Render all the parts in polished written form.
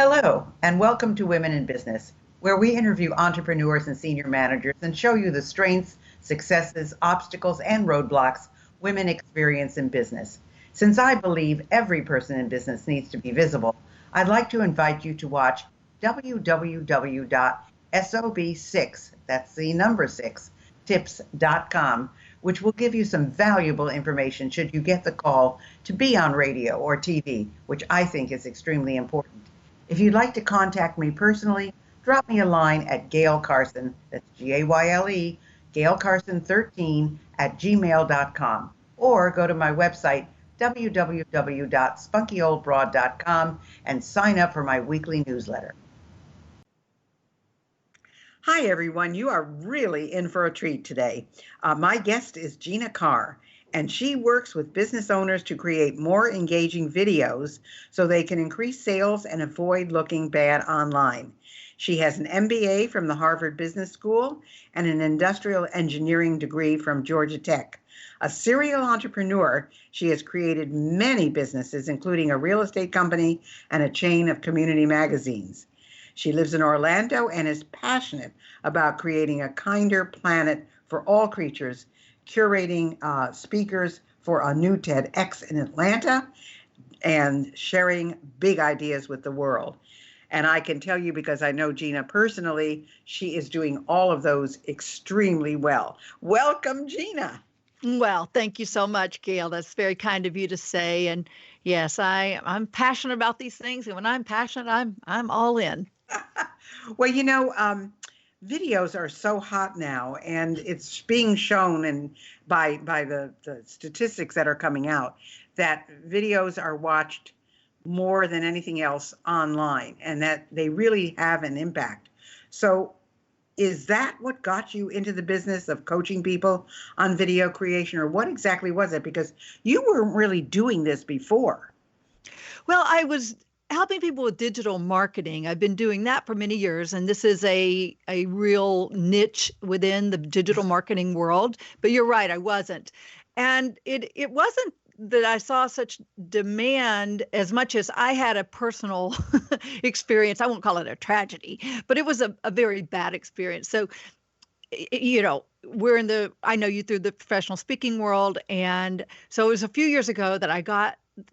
Hello, and welcome to Women in Business, where we interview entrepreneurs and senior managers and show you the strengths, successes, obstacles, and roadblocks women experience in business. Since I believe every person in business needs to be visible, I'd like to invite you to watch www.sob6, that's the number 6, tips.com, which will give you some valuable information should you get the call to be on radio or TV, which I think is extremely important. If you'd like to contact me personally, drop me a line at Gayle Carson, that's Gayle, GayleCarson13 at gmail.com, or go to my website, www.spunkyoldbroad.com, and sign up for my weekly newsletter. Hi, everyone. You are really in for a treat today. My guest is Gina Carr, and she works with business owners to create more engaging videos so they can increase sales and avoid looking bad online. She has an MBA from the Harvard Business School and an industrial engineering degree from Georgia Tech. A serial entrepreneur, she has created many businesses, including a real estate company and a chain of community magazines. She lives in Orlando and is passionate about creating a kinder planet for all creatures, curating speakers for a new TEDx in Atlanta, and sharing big ideas with the world. And I can tell you, because I know Gina personally, she is doing all of those extremely well. Welcome, Gina. Well, thank you so much, Gayle. That's very kind of you to say. And yes, I'm passionate about these things. And when I'm passionate, I'm all in. Well, videos are so hot now, and it's being shown and by the statistics that are coming out that videos are watched more than anything else online, and that they really have an impact. So is that what got you into the business of coaching people on video creation, or what exactly was it? Because you weren't really doing this before. Well, I was helping people with digital marketing. I've been doing that for many years, and this is a real niche within the digital marketing world. But you're right, I wasn't. And it wasn't that I saw such demand as much as I had a personal experience. I won't call it a tragedy, but it was a very bad experience. So, I know you through the professional speaking world. And so it was a few years ago that I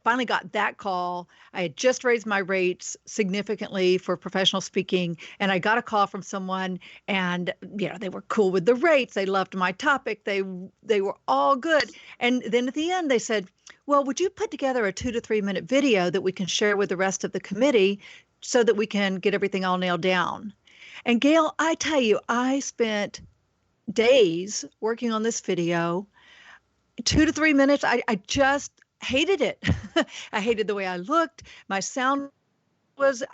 finally got that call. I had just raised my rates significantly for professional speaking, and I got a call from someone, and they were cool with the rates. They loved my topic. They were all good. And then at the end they said, well, would you put together a 2 to 3 minute video that we can share with the rest of the committee so that we can get everything all nailed down? And Gayle, I tell you, I spent days working on this video, 2 to 3 minutes. I just hated it. I hated the way I looked. I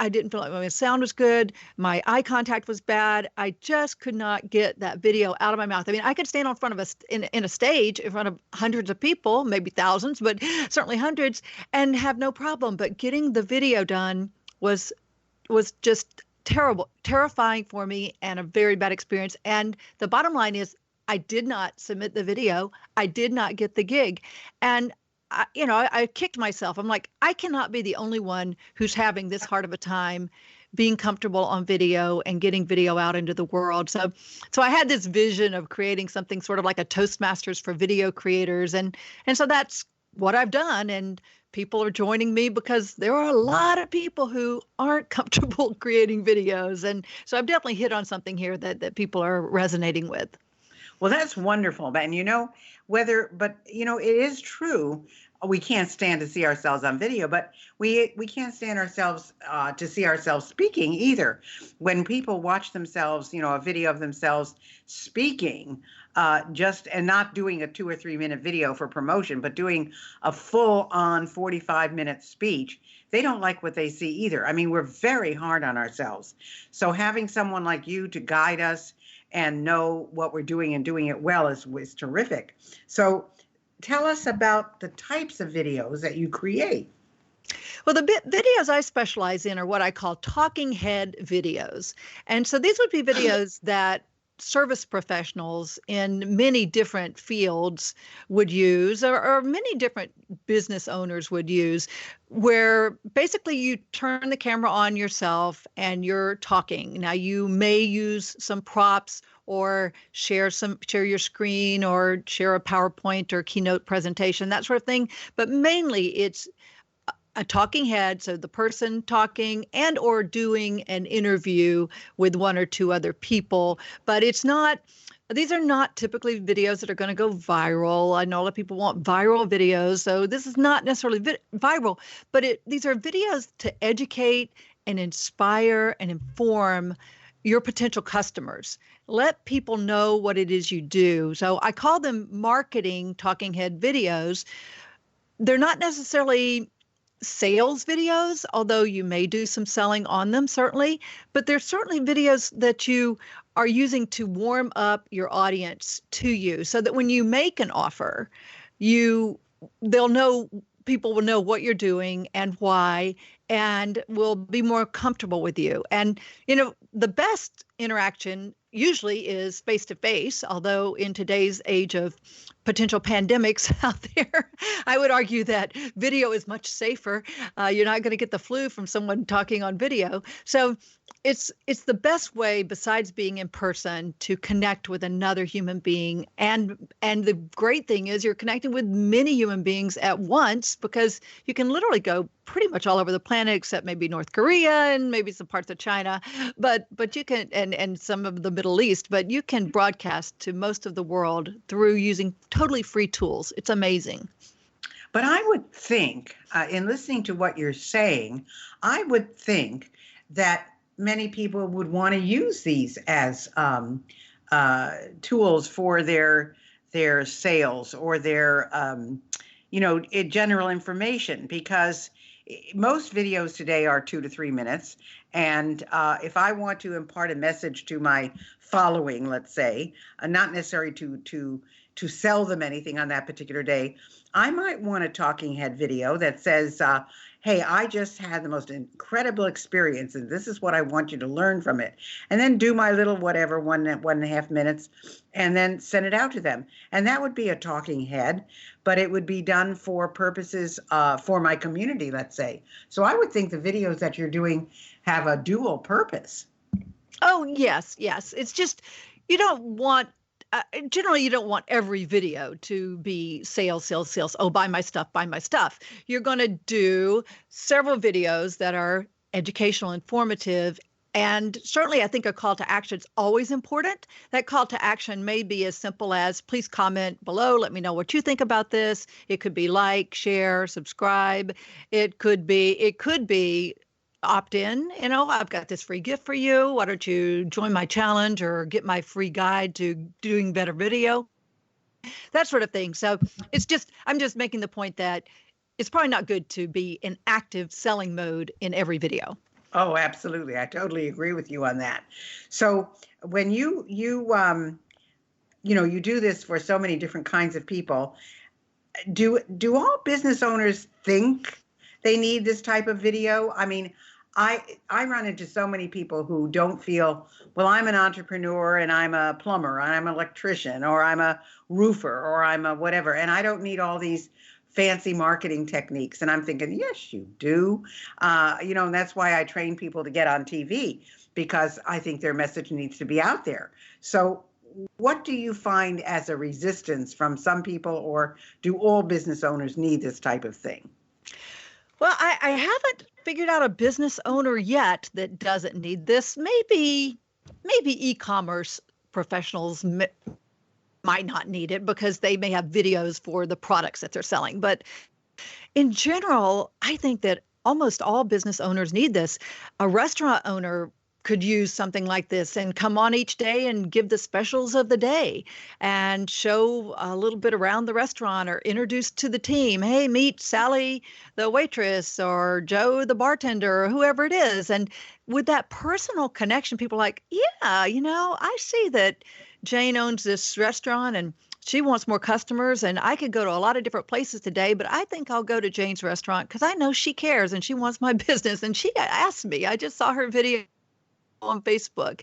didn't feel like my sound was good. My eye contact was bad. I just could not get that video out of my mouth. I mean, I could stand in front of in a stage in front of hundreds of people, maybe thousands, but certainly hundreds, and have no problem. But getting the video done was just terrifying for me, and a very bad experience. And the bottom line is, I did not submit the video. I did not get the gig. And I kicked myself. I'm like, I cannot be the only one who's having this hard of a time being comfortable on video and getting video out into the world. So I had this vision of creating something sort of like a Toastmasters for video creators. And so that's what I've done. And people are joining me because there are a lot of people who aren't comfortable creating videos. And so I've definitely hit on something here that people are resonating with. Well, that's wonderful. And it is true. We can't stand to see ourselves on video, but we can't stand ourselves to see ourselves speaking either. When people watch themselves, a video of themselves speaking, and not doing a 2 or 3 minute video for promotion, but doing a full on 45-minute speech, they don't like what they see either. I mean, we're very hard on ourselves. So having someone like you to guide us and know what we're doing and doing it well is terrific. So tell us about the types of videos that you create. Well, the videos I specialize in are what I call talking head videos. And so these would be videos that service professionals in many different fields would use, or many different business owners would use, where basically you turn the camera on yourself and you're talking. Now you may use some props or share your screen or share a PowerPoint or keynote presentation, that sort of thing. But mainly it's a talking head, so the person talking and or doing an interview with one or two other people. But these are not typically videos that are going to go viral. I know a lot of people want viral videos, so this is not necessarily viral, but these are videos to educate and inspire and inform your potential customers. Let people know what it is you do. So I call them marketing talking head videos. They're not necessarily sales videos, although you may do some selling on them, certainly, but they're certainly videos that you are using to warm up your audience to you, so that when you make an offer, people will know what you're doing and why, and will be more comfortable with you. And, the best interaction usually is face to face, although in today's age of potential pandemics out there, I would argue that video is much safer. You're not going to get the flu from someone talking on video. So it's the best way, besides being in person, to connect with another human being. And the great thing is you're connecting with many human beings at once, because you can literally go pretty much all over the planet, except maybe North Korea and maybe some parts of China, but you can, and some of the Middle East, but you can broadcast to most of the world through using totally free tools. It's amazing. But I would think, in listening to what you're saying, I would think that many people would want to use these as tools for their sales or their general information, because most videos today are 2 to 3 minutes. And if I want to impart a message to my following, let's say, not necessarily to sell them anything on that particular day, I might want a talking head video that says, hey, I just had the most incredible experience, and this is what I want you to learn from it. And then do my little whatever, 1.5 minutes, and then send it out to them. And that would be a talking head, but it would be done for purposes for my community, let's say. So I would think the videos that you're doing have a dual purpose. Oh, yes. It's just, you don't want, generally, you don't want every video to be sales. Oh, buy my stuff. You're going to do several videos that are educational, informative, and certainly I think a call to action is always important. That call to action may be as simple as, please comment below. Let me know what you think about this. It could be like, share, subscribe. It could be opt in, I've got this free gift for you. Why don't you join my challenge or get my free guide to doing better video? That sort of thing. So I'm just making the point that it's probably not good to be in active selling mode in every video. Oh, absolutely. I totally agree with you on that. So when you do this for so many different kinds of people, do all business owners think they need this type of video? I mean, I run into so many people who don't feel, well, I'm an entrepreneur and I'm a plumber, and I'm an electrician, or I'm a roofer, or I'm a whatever, and I don't need all these fancy marketing techniques. And I'm thinking, yes, you do. And that's why I train people to get on TV, because I think their message needs to be out there. So what do you find as a resistance from some people, or do all business owners need this type of thing? Well, I haven't figured out a business owner yet that doesn't need this. Maybe e-commerce professionals might not need it because they may have videos for the products that they're selling. But in general, I think that almost all business owners need this. A restaurant owner could use something like this and come on each day and give the specials of the day and show a little bit around the restaurant, or introduce to the team, hey, meet Sally, the waitress, or Joe, the bartender, or whoever it is. And with that personal connection, people are like, yeah, I see that Jane owns this restaurant and she wants more customers, and I could go to a lot of different places today, but I think I'll go to Jane's restaurant because I know she cares and she wants my business. And she asked me, I just saw her video on Facebook.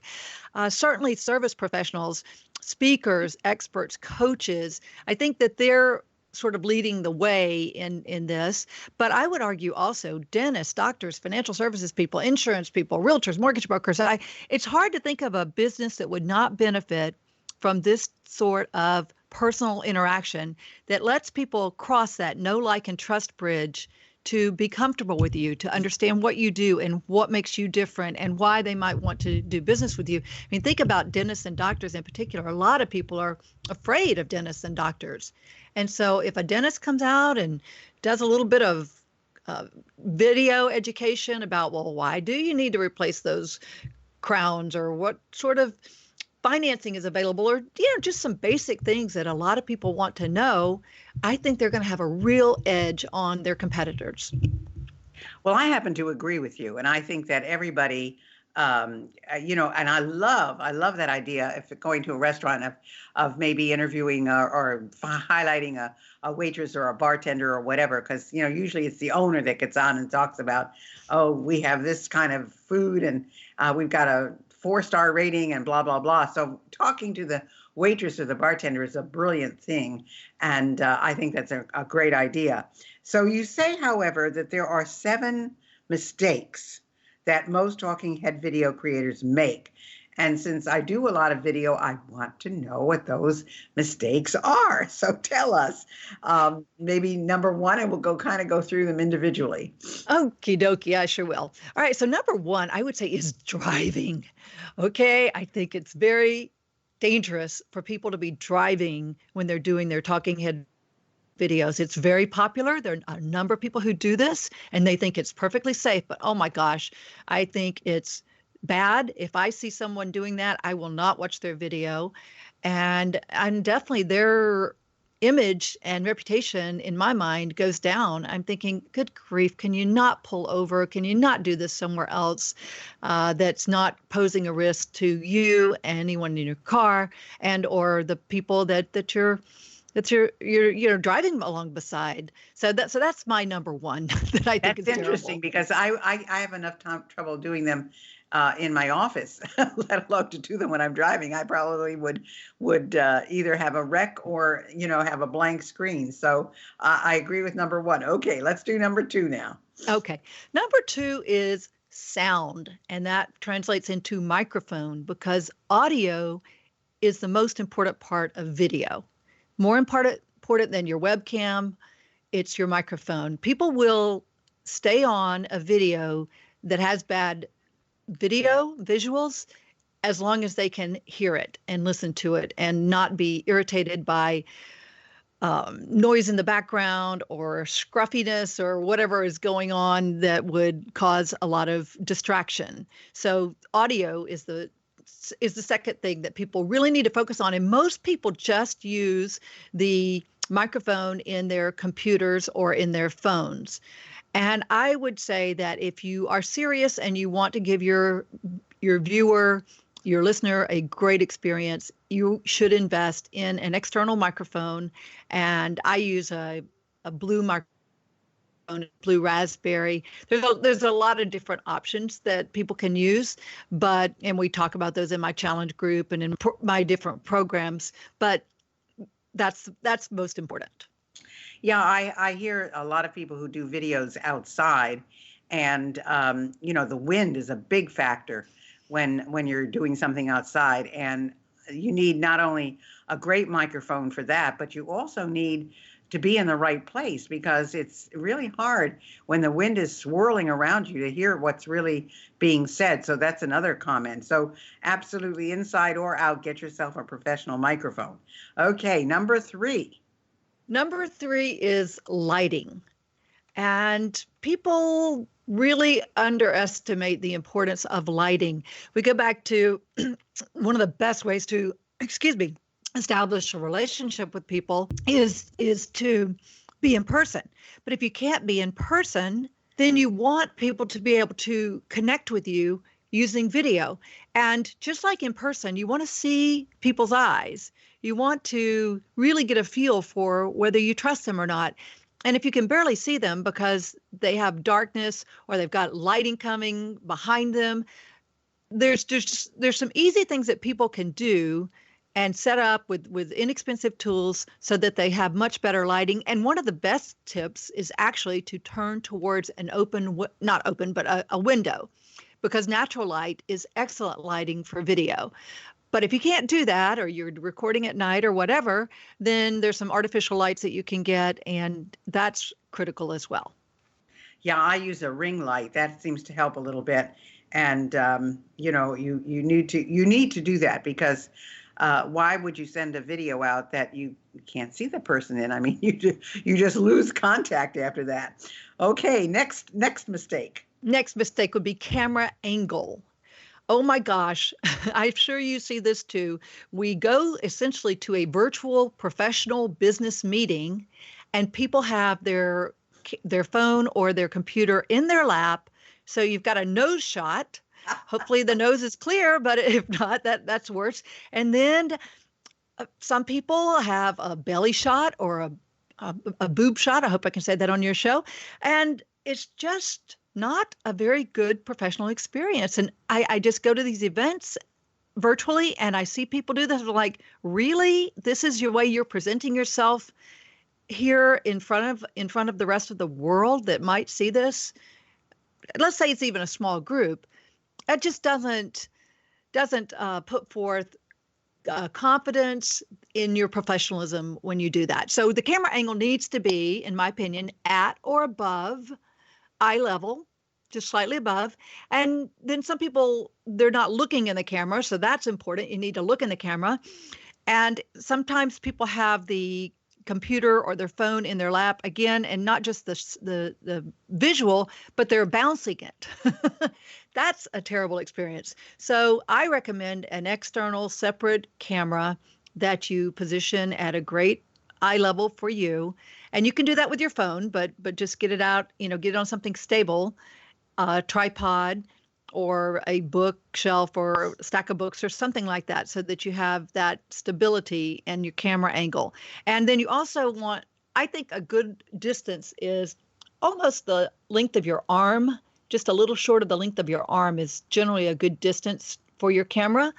Certainly service professionals, speakers, experts, coaches. I think that they're sort of leading the way in this. But I would argue also dentists, doctors, financial services people, insurance people, realtors, mortgage brokers. It's hard to think of a business that would not benefit from this sort of personal interaction that lets people cross that know, like, and trust bridge to be comfortable with you, to understand what you do and what makes you different and why they might want to do business with you. I mean, think about dentists and doctors in particular. A lot of people are afraid of dentists and doctors. And so if a dentist comes out and does a little bit of video education about, well, why do you need to replace those crowns, or what sort of financing is available, or just some basic things that a lot of people want to know, I think they're going to have a real edge on their competitors. Well, I happen to agree with you, and I think that everybody, and I love that idea if going to a restaurant of maybe interviewing or highlighting a waitress or a bartender or whatever, because usually it's the owner that gets on and talks about, oh, we have this kind of food and we've got a 4-star rating and blah, blah, blah. So talking to the waitress or the bartender is a brilliant thing. And I think that's a great idea. So you say, however, that there are 7 mistakes that most talking head video creators make. And since I do a lot of video, I want to know what those mistakes are. So tell us, maybe number 1, and we'll go through them individually. Okie dokie, I sure will. All right, so number 1, I would say, is driving. Okay, I think it's very dangerous for people to be driving when they're doing their talking head videos. It's very popular. There are a number of people who do this and they think it's perfectly safe, but oh my gosh, I think it's bad. If I see someone doing that, I will not watch their video. And definitely their image and reputation in my mind goes down. I'm thinking, good grief, can you not pull over? Can you not do this somewhere else that's not posing a risk to you, anyone in your car, and or the people that you're driving along beside. So that's my number 1 that I think is interesting, because I have enough trouble doing them in my office, let alone to do them when I'm driving. I probably would either have a wreck or have a blank screen. So I agree with number 1. Okay, let's do number 2 now. Okay, number 2 is sound, and that translates into microphone, because audio is the most important part of video. More important than your webcam, it's your microphone. People will stay on a video that has bad visuals as long as they can hear it and listen to it and not be irritated by noise in the background or scruffiness or whatever is going on that would cause a lot of distraction. So audio is the second thing that people really need to focus on. And most people just use the microphone in their computers or in their phones. And I would say that if you are serious and you want to give your viewer, your listener, a great experience, you should invest in an external microphone. And I use a blue microphone, blue raspberry. There's a lot of different options that people can use, and we talk about those in my challenge group and in my different programs, but that's most important. Yeah, I hear a lot of people who do videos outside, and the wind is a big factor when you're doing something outside, and you need not only a great microphone for that, but you also need to be in the right place, because it's really hard when the wind is swirling around you to hear what's really being said. So that's another comment. So absolutely, inside or out, get yourself a professional microphone. Okay, number 3. Number 3 is lighting. And people really underestimate the importance of lighting. We go back to one of the best ways to, establish a relationship with people is to be in person. But if you can't be in person, then you want people to be able to connect with you using video. And just like in person, you want to see people's eyes. You want to really get a feel for whether you trust them or not. And if you can barely see them because they have darkness or they've got lighting coming behind them, there's some easy things that people can do and set up with inexpensive tools so that they have much better lighting. And one of the best tips is actually to turn towards an not open, but a window, because natural light is excellent lighting for video. But if you can't do that, or you're recording at night or whatever, then there's some artificial lights that you can get, and that's critical as well. Yeah, I use a ring light. That seems to help a little bit. And you need to do that, because why would you send a video out that you can't see the person in? I mean, you just lose contact after that. Okay, next mistake. Next mistake would be camera angle. Oh my gosh, I'm sure you see this too. We go essentially to a virtual professional business meeting, and people have their phone or their computer in their lap. So you've got a nose shot. Hopefully the nose is clear, but if not, that's worse. And then some people have a belly shot or a boob shot. I hope I can say that on your show. And it's just not a very good professional experience. And I just go to these events virtually and I see people do this. I'm like, really? This is your way you're presenting yourself here in front of the rest of the world that might see this? Let's say it's even a small group. It just doesn't put forth confidence in your professionalism when you do that. So the camera angle needs to be, in my opinion, at or above eye level, just slightly above. And then some people, they're not looking in the camera, so that's important. You need to look in the camera. And sometimes people have the computer or their phone in their lap again, and not just the visual, but they're bouncing it. That's a terrible experience. So I recommend an external separate camera that you position at a great eye level for you. And you can do that with your phone, but just get it out, get it on something stable, a tripod or a bookshelf or a stack of books or something like that, so that you have that stability and your camera angle. And then you also want, I think a good distance is almost the length of your arm. Just a little short of the length of your arm is generally a good distance for your camera.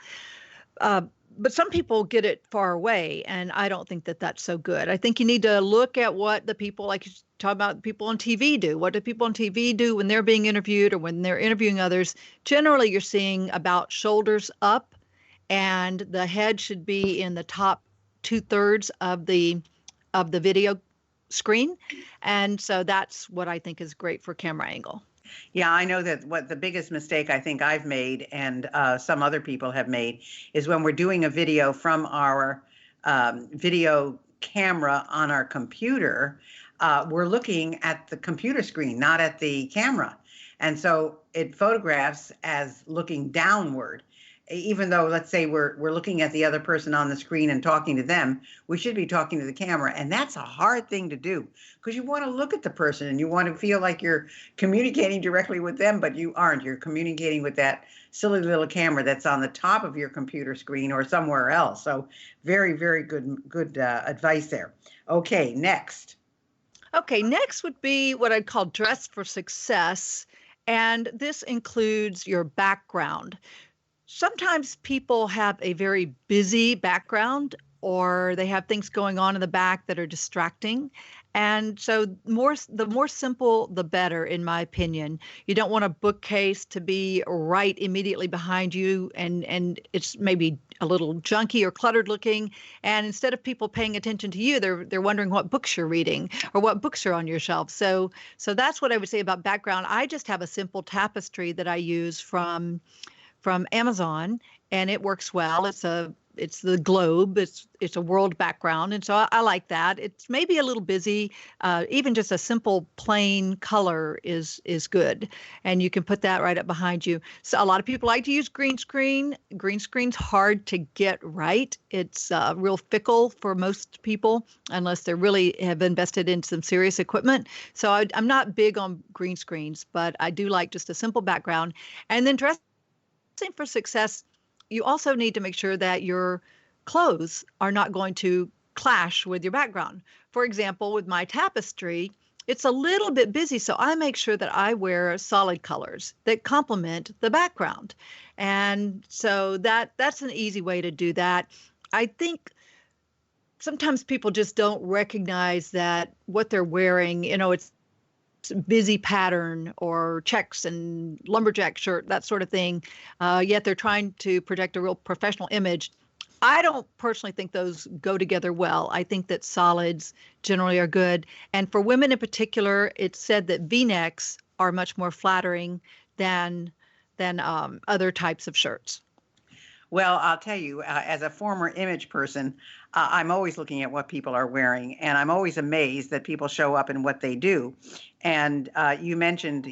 But some people get it far away, and I don't think that that's so good. I think you need to look at what the people, like you talk about people on TV do. What do people on TV do when they're being interviewed or when they're interviewing others? Generally, you're seeing about shoulders up, and the head should be in the top 2/3 of the video screen. And so that's what I think is great for camera angle. Yeah, I know that what the biggest mistake I think I've made, and some other people have made, is when we're doing a video from our video camera on our computer, we're looking at the computer screen, not at the camera. And so it photographs as looking downward. Even though, let's say we're looking at the other person on the screen and talking to them, we should be talking to the camera. And that's a hard thing to do, because you want to look at the person and you want to feel like you're communicating directly with them, but you aren't. You're communicating with that silly little camera that's on the top of your computer screen or somewhere else. So very, very good advice there. Okay, next. Okay, next would be what I'd call dress for success. And this includes your background. Sometimes people have a very busy background, or they have things going on in the back that are distracting. And so the more simple, the better, in my opinion. You don't want a bookcase to be right immediately behind you, and it's maybe a little junky or cluttered looking. And instead of people paying attention to you, they're wondering what books you're reading or what books are on your shelf. So that's what I would say about background. I just have a simple tapestry that I use from Amazon, and it works well. It's the globe. It's a world background, and so I like that. It's maybe a little busy. Even just a simple plain color is good, and you can put that right up behind you. So a lot of people like to use green screen. Green screen's hard to get right. It's real fickle for most people, unless they really have invested in some serious equipment. So I'm not big on green screens, but I do like just a simple background. And then dressing for success, you also need to make sure that your clothes are not going to clash with your background. For example, with my tapestry, it's a little bit busy. So I make sure that I wear solid colors that complement the background. And so that's an easy way to do that. I think sometimes people just don't recognize that what they're wearing, it's busy pattern or checks and lumberjack shirt, that sort of thing. Yet they're trying to project a real professional image. I don't personally think those go together well. I think that solids generally are good. And for women in particular, it's said that V-necks are much more flattering than other types of shirts. Well, I'll tell you, as a former image person, I'm always looking at what people are wearing, and I'm always amazed that people show up in what they do. And you mentioned,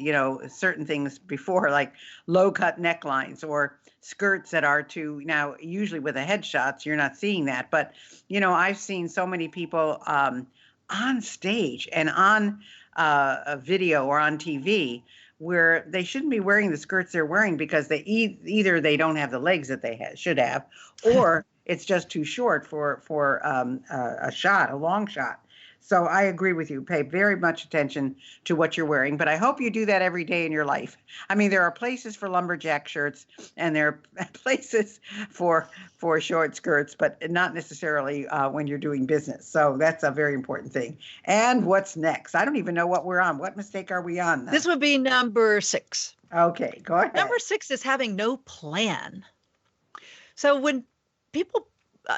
certain things before, like low-cut necklines or skirts that are now usually with the headshots, you're not seeing that. But, I've seen so many people on stage and on a video or on TV where they shouldn't be wearing the skirts they're wearing because they either they don't have the legs that they should have, or it's just too short for a long shot. So I agree with you. Pay very much attention to what you're wearing, but I hope you do that every day in your life. I mean, there are places for lumberjack shirts and there are places for short skirts, but not necessarily when you're doing business. So that's a very important thing. And what's next? I don't even know what we're on. What mistake are we on now? This would be number 6. Okay, go ahead. Number 6 is having no plan. So when people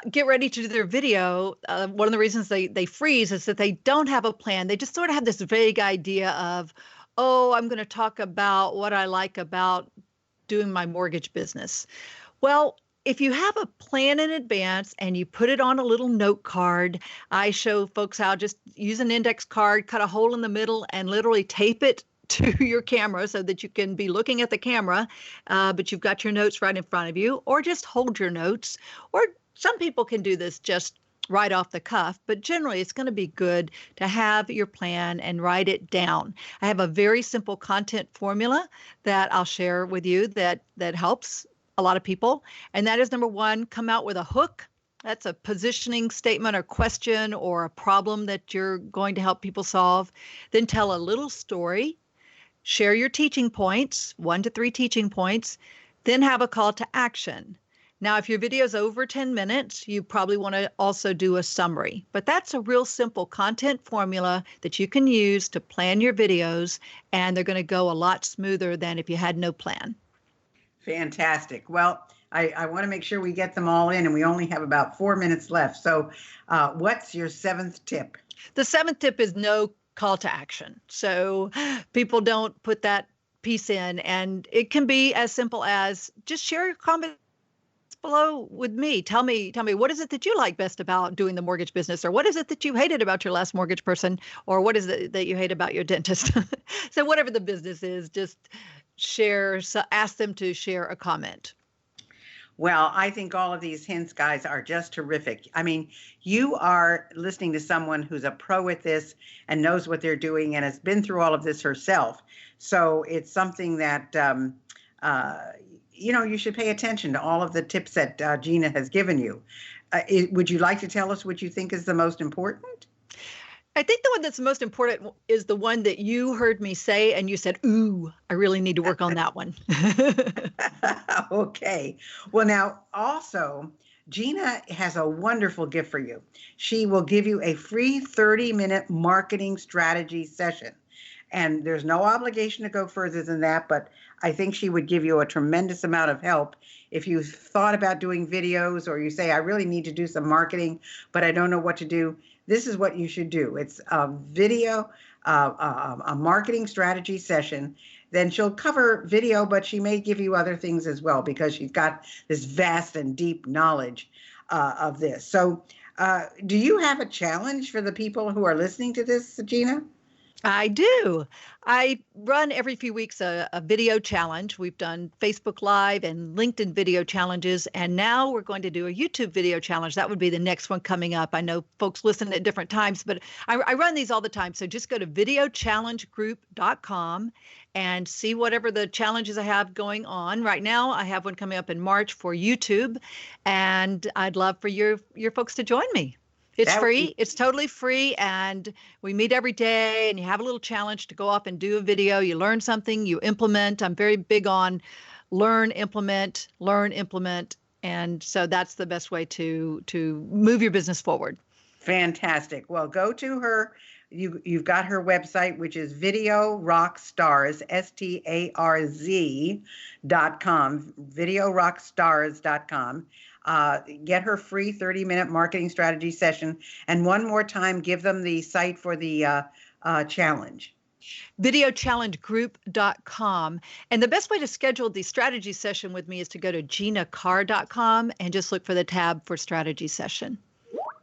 get ready to do their video, one of the reasons they freeze is that they don't have a plan. They just sort of have this vague idea of, I'm going to talk about what I like about doing my mortgage business. Well, if you have a plan in advance and you put it on a little note card, I show folks how just use an index card, cut a hole in the middle, and literally tape it to your camera so that you can be looking at the camera, but you've got your notes right in front of you, or just hold your notes. Or some people can do this just right off the cuff, but generally it's going to be good to have your plan and write it down. I have a very simple content formula that I'll share with you that helps a lot of people. And that is, number 1, come out with a hook. That's a positioning statement or question or a problem that you're going to help people solve. Then tell a little story. Share your teaching points, 1 to 3 teaching points. Then have a call to action. Now, if your video is over 10 minutes, you probably want to also do a summary. But that's a real simple content formula that you can use to plan your videos, and they're going to go a lot smoother than if you had no plan. Fantastic. Well, I want to make sure we get them all in, and we only have about 4 minutes left. So what's your 7th tip? The 7th tip is no call to action. So people don't put that piece in, and it can be as simple as just share your comments below with me. Tell me, what is it that you like best about doing the mortgage business? Or what is it that you hated about your last mortgage person? Or what is it that you hate about your dentist? So whatever the business is, just share, ask them to share a comment. Well, I think all of these hints, guys, are just terrific. I mean, you are listening to someone who's a pro at this and knows what they're doing and has been through all of this herself. So it's something that, you should pay attention to all of the tips that Gina has given you. Would you like to tell us what you think is the most important? I think the one that's most important is the one that you heard me say, and you said, ooh, I really need to work on that one. Okay. Well, now, also, Gina has a wonderful gift for you. She will give you a free 30-minute marketing strategy session. And there's no obligation to go further than that, but I think she would give you a tremendous amount of help if you thought about doing videos, or you say, I really need to do some marketing, but I don't know what to do. This is what you should do. It's a video, a marketing strategy session. Then she'll cover video, but she may give you other things as well because she's got this vast and deep knowledge of this. So do you have a challenge for the people who are listening to this, Gina? I do. I run every few weeks a video challenge. We've done Facebook Live and LinkedIn video challenges, and now we're going to do a YouTube video challenge. That would be the next one coming up. I know folks listen at different times, but I run these all the time. So just go to videochallengegroup.com and see whatever the challenges I have going on. Right now, I have one coming up in March for YouTube, and I'd love for your folks to join me. It's That would be free. It's totally free. And we meet every day and you have a little challenge to go up and do a video. You learn something, you implement. I'm very big on learn, implement, learn, implement. And so that's the best way to move your business forward. fantastic. Well, go to her. You've got her website, which is Video Rockstars, STARZ.com, videorockstars.com. Get her free 30-minute marketing strategy session. And one more time, give them the site for the challenge. Videochallengegroup.com. And the best way to schedule the strategy session with me is to go to ginacarr.com and just look for the tab for strategy session.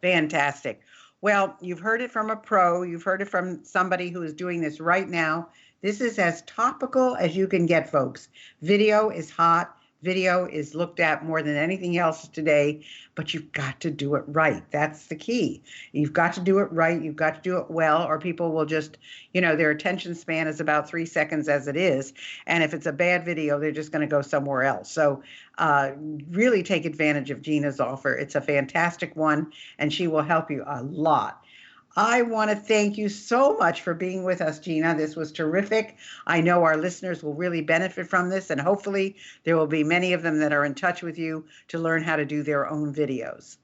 Fantastic. Well, you've heard it from a pro. You've heard it from somebody who is doing this right now. This is as topical as you can get, folks. Video is hot. Video is looked at more than anything else today, but you've got to do it right. That's the key. You've got to do it right. You've got to do it well, or people will just, their attention span is about 3 seconds as it is. And if it's a bad video, they're just going to go somewhere else. So really take advantage of Gina's offer. It's a fantastic one, and she will help you a lot. I want to thank you so much for being with us, Gina. This was terrific. I know our listeners will really benefit from this, and hopefully there will be many of them that are in touch with you to learn how to do their own videos.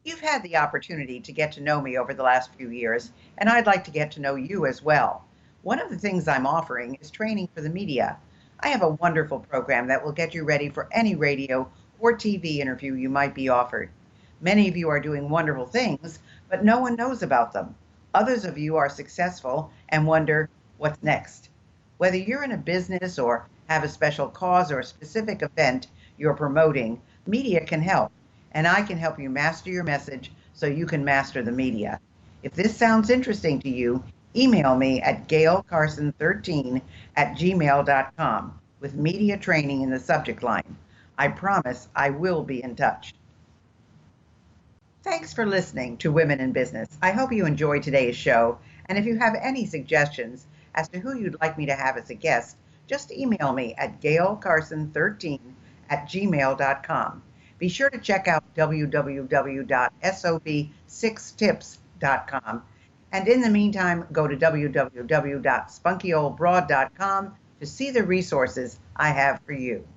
You've had the opportunity to get to know me over the last few years, and I'd like to get to know you as well. One of the things I'm offering is training for the media. I have a wonderful program that will get you ready for any radio or TV interview you might be offered. Many of you are doing wonderful things, but no one knows about them. Others of you are successful and wonder what's next. Whether you're in a business or have a special cause or a specific event you're promoting, media can help, and I can help you master your message so you can master the media. If this sounds interesting to you, email me at GayleCarson13@gmail.com with media training in the subject line. I promise I will be in touch. Thanks for listening to Women in Business. I hope you enjoyed today's show, and if you have any suggestions as to who you'd like me to have as a guest, just email me at GayleCarson13@gmail.com. Be sure to check out www.sob6tips.com, and in the meantime, go to www.spunkyoldbroad.com to see the resources I have for you.